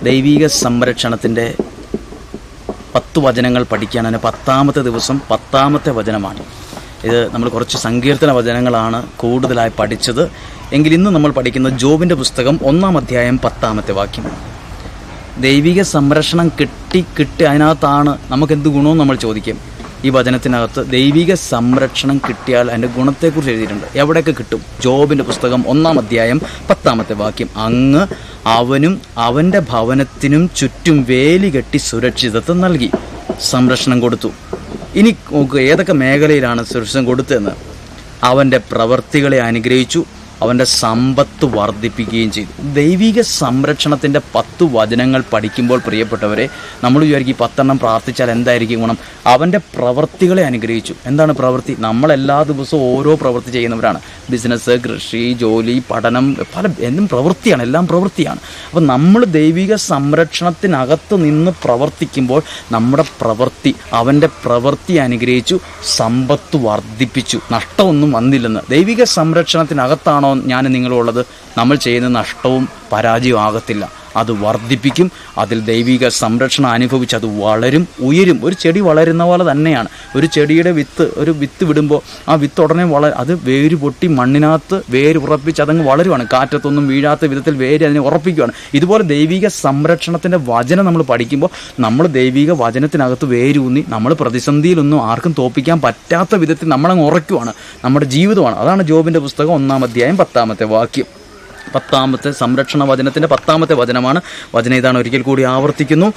ദൈവിക സംരക്ഷണത്തിൻ്റെ 10 വചനങ്ങൾ പഠിക്കാനാണ് 10ാമത്തെ ദിവസം 10ാമത്തെ വചനമാണ്. ഇത് നമ്മൾ കുറച്ച് സങ്കീർത്തന വചനങ്ങളാണ് കൂടുതലായി പഠിച്ചത്. എങ്കിൽ ഇന്ന് നമ്മൾ പഠിക്കുന്ന ജോബിൻ്റെ പുസ്തകം 1-ാം അധ്യായം 10ാമത്തെ വാക്യം. ദൈവിക സംരക്ഷണം കിട്ടി അതിനകത്താണ് നമുക്കെന്ത് ഗുണമെന്ന് നമ്മൾ ചോദിക്കും. ഈ വചനത്തിനകത്ത് ദൈവിക സംരക്ഷണം കിട്ടിയാൽ അതിൻ്റെ ഗുണത്തെക്കുറിച്ച് എഴുതിയിട്ടുണ്ട്. എവിടെയൊക്കെ കിട്ടും? ജോബിൻ്റെ പുസ്തകം 1-ാം അധ്യായം 10ാമത്തെ വാക്യം. അങ്ങ് അവനും അവൻ്റെ ഭവനത്തിനും ചുറ്റും വേലി കെട്ടി സുരക്ഷിതത്വം നൽകി, സംരക്ഷണം കൊടുത്തു. ഇനി നോക്കുക, ഏതൊക്കെ മേഖലയിലാണ് സുരക്ഷിതം കൊടുത്തതെന്ന്. അവൻ്റെ പ്രവൃത്തികളെ അനുഗ്രഹിച്ചു, അവൻ്റെ സമ്പത്ത് വർദ്ധിപ്പിക്കുകയും ചെയ്തു. ദൈവിക സംരക്ഷണത്തിൻ്റെ 10 വചനങ്ങൾ പഠിക്കുമ്പോൾ പ്രിയപ്പെട്ടവരെ, നമ്മൾ വിചാരിക്കും 10 പ്രാർത്ഥിച്ചാൽ എന്തായിരിക്കും ഗുണം? അവൻ്റെ പ്രവൃത്തികളെ അനുഗ്രഹിച്ചു. എന്താണ് പ്രവൃത്തി? നമ്മളെല്ലാ ദിവസവും ഓരോ പ്രവൃത്തി ചെയ്യുന്നവരാണ്. ബിസിനസ്, കൃഷി, ജോലി, പഠനം, എല്ലാം പ്രവൃത്തിയാണ്, എല്ലാം പ്രവൃത്തിയാണ്. അപ്പം നമ്മൾ ദൈവിക സംരക്ഷണത്തിനകത്ത് നിന്ന് പ്രവർത്തിക്കുമ്പോൾ നമ്മുടെ പ്രവൃത്തി, അവൻ്റെ പ്രവൃത്തി അനുഗ്രഹിച്ചു, സമ്പത്ത് വർദ്ധിപ്പിച്ചു, നഷ്ടമൊന്നും വന്നില്ലെന്ന്. ദൈവിക സംരക്ഷണത്തിനകത്താണോ ഞാൻ നിങ്ങളുള്ളത്, നമ്മൾ ചെയ്യുന്ന നഷ്ടവും പരാജയവും ആകത്തില്ല, അത് വർദ്ധിപ്പിക്കും. അതിൽ ദൈവിക സംരക്ഷണം അനുഭവിച്ച് അത് വളരും, ഉയരും. ഒരു ചെടി വളരുന്ന പോലെ തന്നെയാണ്. ഒരു ചെടിയുടെ ഒരു വിത്ത് വിടുമ്പോൾ ആ വിത്ത് ഉടനെ അത് വേര് പൊട്ടി മണ്ണിനകത്ത് വേര് ഉറപ്പിച്ച് അതങ്ങ് വളരുവാണ്. കാറ്റത്തൊന്നും വീഴാത്ത വിധത്തിൽ വേര് അതിനെ ഉറപ്പിക്കുകയാണ്. ഇതുപോലെ ദൈവിക സംരക്ഷണത്തിൻ്റെ വചനം നമ്മൾ പഠിക്കുമ്പോൾ നമ്മൾ ദൈവിക വചനത്തിനകത്ത് വേരൂന്നി നമ്മൾ പ്രതിസന്ധിയിലൊന്നും ആർക്കും തോൽപ്പിക്കാൻ പറ്റാത്ത വിധത്തിൽ നമ്മളങ്ങ് ഉറയ്ക്കുവാണ്. നമ്മുടെ ജീവിതമാണ്. അതാണ് ജോബിൻ്റെ പുസ്തകം 1-ാം അധ്യായം 10ാമത്തെ വാക്യം. 10ാമത്തെ സംരക്ഷണ വചനത്തിൻ്റെ 10ാമത്തെ വചനമാണ്. വചനം ഇതാണ്, ഒരിക്കൽ കൂടി ആവർത്തിക്കുന്നു.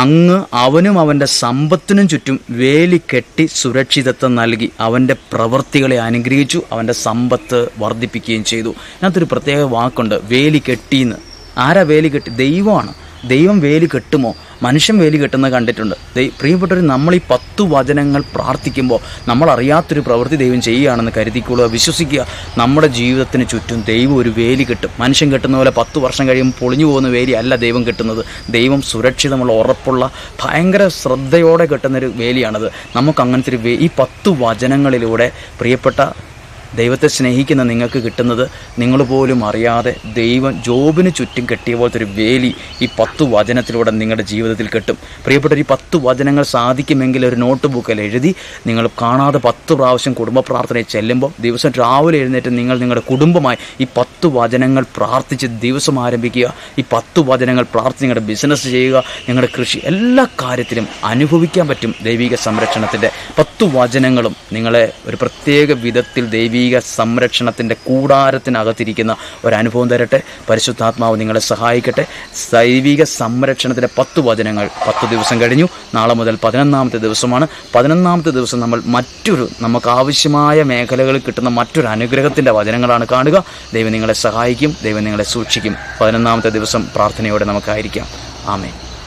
അങ്ങ് അവനും അവൻ്റെ സമ്പത്തിനും ചുറ്റും വേലി കെട്ടി സുരക്ഷിതത്വം നൽകി, അവൻ്റെ പ്രവൃത്തികളെ അനുഗ്രഹിച്ചു, അവൻ്റെ സമ്പത്ത് വർദ്ധിപ്പിക്കുകയും ചെയ്തു. ഇതിനകത്തൊരു പ്രത്യേക വാക്കുണ്ട്, വേലി കെട്ടിയെന്ന്. ആരാ വേലി കെട്ടി? ദൈവമാണ്. ദൈവം വേലി കെട്ടുമോ? മനുഷ്യൻ വേലി കെട്ടുന്നത് കണ്ടിട്ടുണ്ട്. പ്രിയപ്പെട്ടവർ, നമ്മൾ ഈ 10 വചനങ്ങൾ പ്രാർത്ഥിക്കുമ്പോൾ നമ്മൾ അറിയാത്തൊരു പ്രവൃത്തി ദൈവം ചെയ്യുകയാണെന്ന് കരുതിക്കൊള്ളുക, വിശ്വസിക്കുക. നമ്മുടെ ജീവിതത്തിന് ചുറ്റും ദൈവം ഒരു വേലി കെട്ടും. മനുഷ്യൻ കെട്ടുന്ന പോലെ 10 വർഷം കഴിയുമ്പോൾ പൊളിഞ്ഞു പോകുന്ന വേലി അല്ല ദൈവം കെട്ടുന്നത്. ദൈവം സുരക്ഷിതമുള്ള, ഉറപ്പുള്ള, ഭയങ്കര ശ്രദ്ധയോടെ കെട്ടുന്നൊരു വേലിയാണത്. നമുക്ക് അങ്ങനത്തെ ഒരു ഈ 10 വചനങ്ങളിലൂടെ പ്രിയപ്പെട്ട ദൈവത്തെ സ്നേഹിക്കുന്ന നിങ്ങൾക്ക് കിട്ടുന്നത് നിങ്ങൾ പോലും അറിയാതെ ദൈവം ജോബിന് ചുറ്റും കെട്ടിയ പോലത്തെ ഒരു വേലി ഈ 10 വചനത്തിലൂടെ നിങ്ങളുടെ ജീവിതത്തിൽ കെട്ടും. പ്രിയപ്പെട്ട ഈ 10 വചനങ്ങൾ സാധിക്കുമെങ്കിൽ ഒരു നോട്ട് ബുക്കിൽ എഴുതി നിങ്ങൾ കാണാതെ 10 പ്രാവശ്യം കുടുംബ പ്രാർത്ഥനയിൽ ചെല്ലുമ്പോൾ ദിവസം രാവിലെ എഴുന്നേറ്റ് നിങ്ങളുടെ കുടുംബമായി ഈ 10 വചനങ്ങൾ പ്രാർത്ഥിച്ച് ദിവസം ആരംഭിക്കുക. ഈ 10 വചനങ്ങൾ പ്രാർത്ഥിച്ച് നിങ്ങളുടെ ബിസിനസ് ചെയ്യുക, നിങ്ങളുടെ കൃഷി, എല്ലാ കാര്യത്തിലും അനുഭവിക്കാൻ പറ്റും ദൈവിക സംരക്ഷണത്തിൻ്റെ 10 വചനങ്ങളും നിങ്ങളെ ഒരു പ്രത്യേക വിധത്തിൽ ദൈവിക സംരക്ഷണത്തിൻ്റെ കൂടാരത്തിനകത്തിരിക്കുന്ന ഒരനുഭവം തരട്ടെ. പരിശുദ്ധാത്മാവ് നിങ്ങളെ സഹായിക്കട്ടെ. ദൈവിക സംരക്ഷണത്തിൻ്റെ 10 വചനങ്ങൾ 10 ദിവസം കഴിഞ്ഞു. നാളെ മുതൽ 11ാമത്തെ ദിവസമാണ്. 11ാമത്തെ ദിവസം നമ്മൾ നമുക്ക് ആവശ്യമായ മേഖലകളിൽ കിട്ടുന്ന മറ്റൊരു അനുഗ്രഹത്തിൻ്റെ വചനങ്ങളാണ് കാണുക. ദൈവം നിങ്ങളെ സഹായിക്കും, ദൈവം നിങ്ങളെ സൂക്ഷിക്കും. 11ാമത്തെ ദിവസം പ്രാർത്ഥനയോടെ നമുക്കായിരിക്കാം. ആമേൻ.